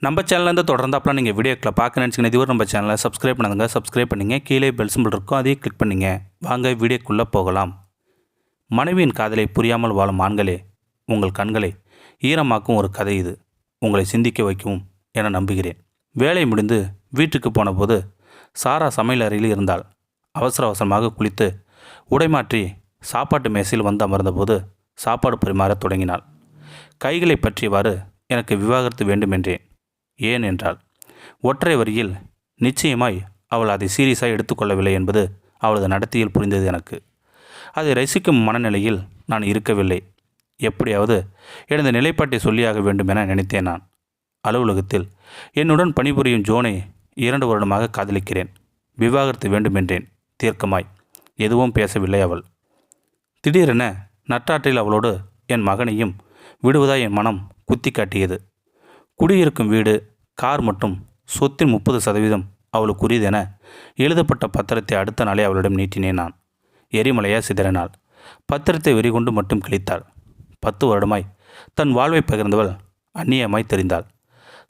நம்ம சேனல்லேருந்து தொடர்ந்தாப்பெல்லாம் நீங்கள் வீடியோக்களை பார்க்க நினச்சிங்கன்னா இதுவரை நம்ம சேனலை சப்ஸ்கிரைப் பண்ணுங்க. சப்ஸ்கிரைப் பண்ணிங்க. கீழே பெல் சிம்பிள் இருக்கும், அதையும் கிளிக் பண்ணிங்க. வாங்க வீடியோக்குள்ளே போகலாம். மனைவியின் காதலை புரியாமல் வாழும் ஆண்களே, உங்கள் கண்களை ஈரமாக்கும் ஒரு கதை இது. உங்களை சிந்திக்க வைக்கும் என நம்புகிறேன். வேலை முடிந்து வீட்டுக்கு போன போது சாரா சமையல் அறையில் இருந்தாள். அவசர அவசரமாக குளித்து உடைமாற்றி சாப்பாட்டு மேசையில் வந்து அமர்ந்தபோது சாப்பாடு பரிமாறத் தொடங்கினாள். கைகளை பற்றியவாறு எனக்கு விவாகரத்து வேண்டுமென்றேன். ஏன் என்றாள். ஒற்றை வரியில் நிச்சயமாய் அவள் அதை சீரியஸாக எடுத்துக்கொள்ளவில்லை என்பது அவளது நடத்தையில் புரிந்தது எனக்கு. அதை ரசிக்கும் மனநிலையில் நான் இருக்கவில்லை. எப்படியாவது எனது நிலைப்பாட்டை சொல்லியாக வேண்டும் என நினைத்தேன். நான் அலுவலகத்தில் என்னுடன் பணிபுரியும் ஜோனை 2 வருடமாக காதலிக்கிறேன். விவாகரத்து வேண்டுமென்றேன் தீர்க்கமாய். எதுவும் பேசவில்லை அவள். திடீரென நட்டாற்றில் அவளோடு என் மகனையும் விடுவதாய் என் மனம் குத்தி காட்டியது. குடியிருக்கும் வீடு, கார் மற்றும் சொத்தின் 30% அவளுக்குரியது என எழுதப்பட்ட பத்திரத்தை அடுத்த நாளே அவளிடம் நீட்டினேன். நான் எரிமலையாக சிதறினாள். பத்திரத்தை வெறிகொண்டு மட்டும் கிழித்தாள். 10 வருடமாய் தன் வாழ்வை பகிர்ந்தவள் அந்நியமாய் தெரிந்தாள்.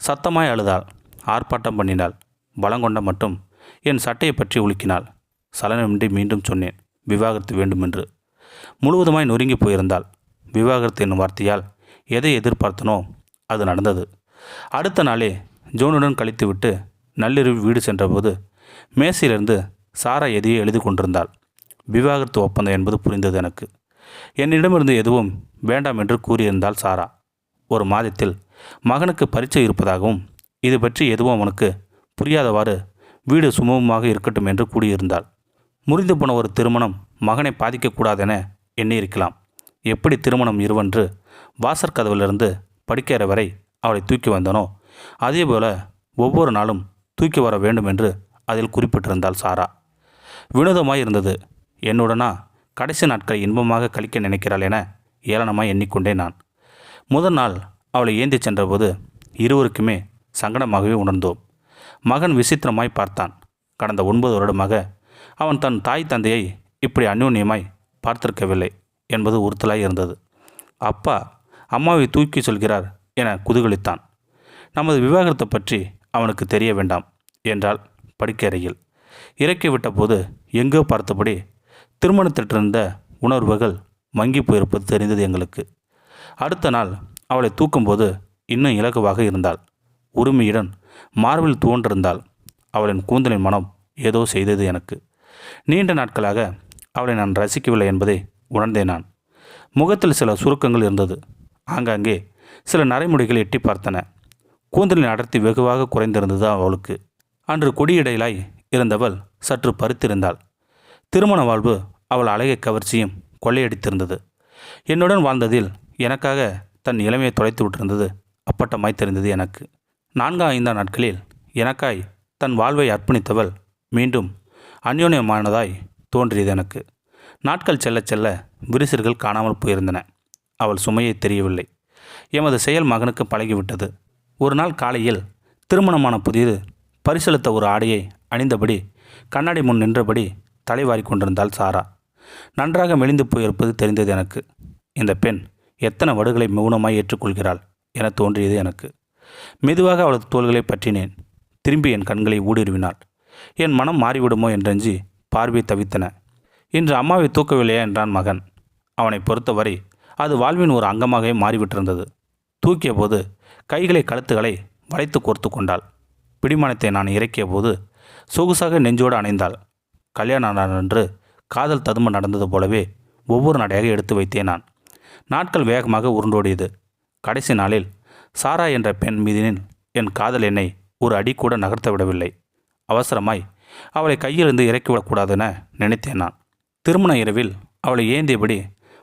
சத்தமாய் அழுதாள், ஆர்ப்பாட்டம் பண்ணினாள். பலங்கொண்ட மட்டும் என் சட்டையை பற்றி உலுக்கினாள். சலனமின்றி மீண்டும் சொன்னேன், விவாகரத்து வேண்டுமென்று. முழுவதுமாய் நொறுங்கி போயிருந்தாள். விவாகரத்து என்னும் வார்த்தையால் எதை எதிர்பார்த்தனோ அது நடந்தது. அடுத்த நாளே ஜோனுடன் கழித்துவிட்டு நள்ளிரவு வீடு சென்றபோது மேசையிலிருந்து சாரா எதையோ எழுதி கொண்டிருந்தாள். விவாகரத்து ஒப்பந்தம் என்பது புரிந்தது எனக்கு. என்னிடமிருந்து எதுவும் வேண்டாம் என்று கூறியிருந்தாள் சாரா. ஒரு மாதத்தில் மகனுக்கு பரீட்சை இருப்பதாகவும் இது பற்றி எதுவும் அவனுக்கு புரியாதவாறு வீடு சுமூகமாக இருக்கட்டும் என்று கூறியிருந்தாள். முறிந்து போன ஒரு திருமணம் மகனை பாதிக்கக்கூடாதென எண்ணியிருக்கலாம். எப்படி திருமணம் இருவென்று வாசற்கதவிலிருந்து படிக்கிற வரை அவளை தூக்கி வந்தனோ அதேபோல ஒவ்வொரு நாளும் தூக்கி வர வேண்டும் என்று அதில் குறிப்பிட்டிருந்தாள் சாரா. வினோதமாய் இருந்தது. என்னுடனா கடைசி நாட்களை இன்பமாக கழிக்க நினைக்கிறாள் என ஏளனமாய் எண்ணிக்கொண்டேன் நான். முதல் நாள் அவளை ஏந்தி சென்றபோது இருவருக்குமே சங்கடமாகவே உணர்ந்தோம். மகன் விசித்திரமாய் பார்த்தான். கடந்த 9 வருடமாக அவன் தன் தாய் தந்தையை இப்படி அந்யோன்யமாய் பார்த்திருக்கவில்லை என்பது உறுத்தலாய் இருந்தது. அப்பா அம்மாவை தூக்கி சொல்கிறார் என குதூகலித்தான். நமது விவாகரத்தை பற்றி அவனுக்கு தெரிய வேண்டாம் என்றால் படுக்கையறையில் இறக்கிவிட்ட போது எங்கோ பார்த்தபடி திருமணத்திட்டிருந்த உணர்வுகள் மங்கி போயிருப்பது தெரிந்தது எங்களுக்கு. அடுத்த நாள் அவளை தூக்கும்போது இன்னும் இலகுவாக இருந்தாள். உரிமையுடன் மார்பில் தோன்றிருந்தாள். அவளின் கூந்தலின் மனம் ஏதோ செய்தது எனக்கு. நீண்ட நாட்களாக அவளை நான் ரசிக்கவில்லை என்பதை உணர்ந்தேன் நான். முகத்தில் சில சுருக்கங்கள் இருந்தது. ஆங்காங்கே சில நரைமுடிகள் எட்டி பார்த்தன. கூந்தலின் அடர்த்தி வெகுவாக குறைந்திருந்தது அவளுக்கு. அன்று கொடியிடையிலாய் இருந்தவள் சற்று பருத்திருந்தாள். திருமண வாழ்வு அவள் அழகை கவர்ச்சியும் கொள்ளையடித்திருந்தது. என்னுடன் வாழ்ந்ததில் எனக்காக தன் இளமையை தொலைத்து விட்டிருந்தது அப்பட்டமாய் தெரிந்தது எனக்கு. 4-5 நாட்களில் எனக்காய் தன் வாழ்வை அர்ப்பணித்தவள் மீண்டும் அந்யோன்யமானதாய் தோன்றியது எனக்கு. நாட்கள் செல்ல செல்ல விரிசல்கள் காணாமல் போயிருந்தன. அவள் சுமையை தெரியவில்லை. எமது செயல் மகனுக்கு பழகிவிட்டது. ஒரு நாள் காலையில் திருமணமான புதியது பரிசளித்த ஒரு ஆடையை அணிந்தபடி கண்ணாடி முன் நின்றபடி தலைவாரி கொண்டிருந்தாள் சாரா. நன்றாக மெலிந்து போயிருப்பது தெரிந்தது எனக்கு. இந்த பெண் எத்தனை வடுகளை மௌனமாய் ஏற்றுக்கொள்கிறாள் என தோன்றியது எனக்கு. மெதுவாக அவளது தோள்களை பற்றினேன். திரும்பி என் கண்களை ஊடுருவினாள். என் மனம் மாறிவிடுமோ என்றெஞ்சி பார்வை தவித்தன. இன்று அம்மாவை தூக்கவில்லையா என்றான் மகன். அவனை பொறுத்தவரை அது வாழ்வின் ஒரு அங்கமாகவே மாறிவிட்டிருந்தது. தூக்கிய போது கைகளை கழுத்துகளை வளைத்து கோர்த்து கொண்டாள். பிடிமானத்தை நான் இறக்கிய போது சொகுசாக நெஞ்சோடு அணைந்தாள். கல்யாண நாள் என்று காதல் ததும்ப நடந்தது போலவே ஒவ்வொரு நடையாக எடுத்து வைத்தேன் நான். நாட்கள் வேகமாக உருண்டோடியது. கடைசி நாளில் சாரா என்ற பெண் மீதினில் என் காதல் என்னை ஒரு அடி கூட நகர்த்த விடவில்லை. அவசரமாய் அவளை கையிலிருந்து இறக்கிவிடக்கூடாதென நினைத்தேன் நான். திருமண இரவில் அவளை ஏந்தியபடி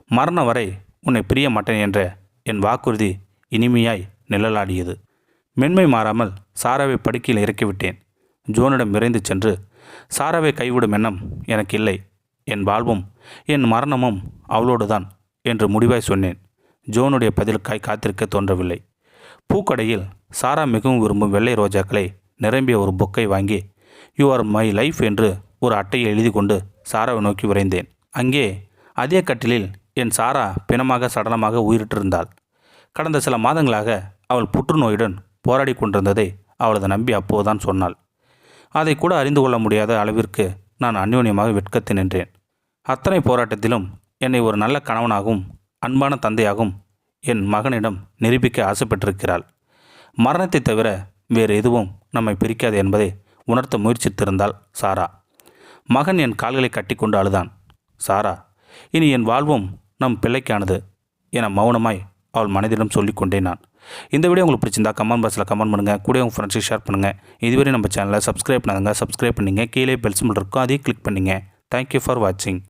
மரணம் வரை உன்னை பிரிய மாட்டேன் என்ற என் வாக்குறுதி இனிமையாய் நிழலாடியது. மென்மை மாறாமல் சாராவை படுக்கையில் இறக்கிவிட்டேன். ஜோனிடம் விரைந்து சென்று சாராவை கைவிடும் எண்ணம் எனக்கு இல்லை. என் வாழ்வும் என் மரணமும் அவளோடு தான் என்று முடிவாய் சொன்னேன். ஜோனுடைய பதிலுக்காய் காத்திருக்க தோன்றவில்லை. பூக்கடையில் சாரா மிகவும் விரும்பும் வெள்ளை ரோஜாக்களை நிரம்பிய ஒரு பொக்கை வாங்கி யூ ஆர் மை லைஃப் என்று ஒரு அட்டையை எழுதி கொண்டு சாராவை நோக்கி விரைந்தேன். அங்கே அதே கட்டிலில் என் சாரா பிணமாக சடலமாக உயிரிட்டிருந்தாள். கடந்த சில மாதங்களாக அவள் புற்றுநோயுடன் போராடி கொண்டிருந்ததை அவளது நம்பி அப்போதுதான் சொன்னாள். அதை கூட அறிந்து கொள்ள முடியாத அளவிற்கு நான் அந்யோன்யமாக வெட்கத்து நின்றேன். அத்தனை போராட்டத்திலும் என்னை ஒரு நல்ல கணவனாகவும் அன்பான தந்தையாகவும் என் மகனிடம் நிரூபிக்க ஆசைப்பட்டிருக்கிறாள். மரணத்தை தவிர வேறு எதுவும் நம்மை பிரிக்காது என்பதை உணர்த்த முயற்சித்திருந்தாள் சாரா. மகன் என் கால்களை கட்டி கொண்டு அழுதான். சாரா, இனி என் வாழ்வும் நம் பிள்ளைக்கானது என மௌனமாய் அவள் மனதிடம் சொல்லிக்கொண்டேன் நான். இந்த வீடியோ உங்களுக்கு பிடிச்சிருந்தா கமெண்ட் பாக்ஸில் கமெண்ட் பண்ணுங்கள். கூட உங்கள் ஃப்ரெண்ட்ஸுக்கு ஷேர் பண்ணுங்கள். இதுவரை நம்ம சேனலை சப்ஸ்கிரைப் பண்ணுங்க. சப்ஸ்கிரைப் பண்ணிங்க. கீழே பெல் சிம்பல் இருக்கும், அதையும் கிளிக் பண்ணிங்க. தேங்க்யூ ஃபார் வாட்சிங்.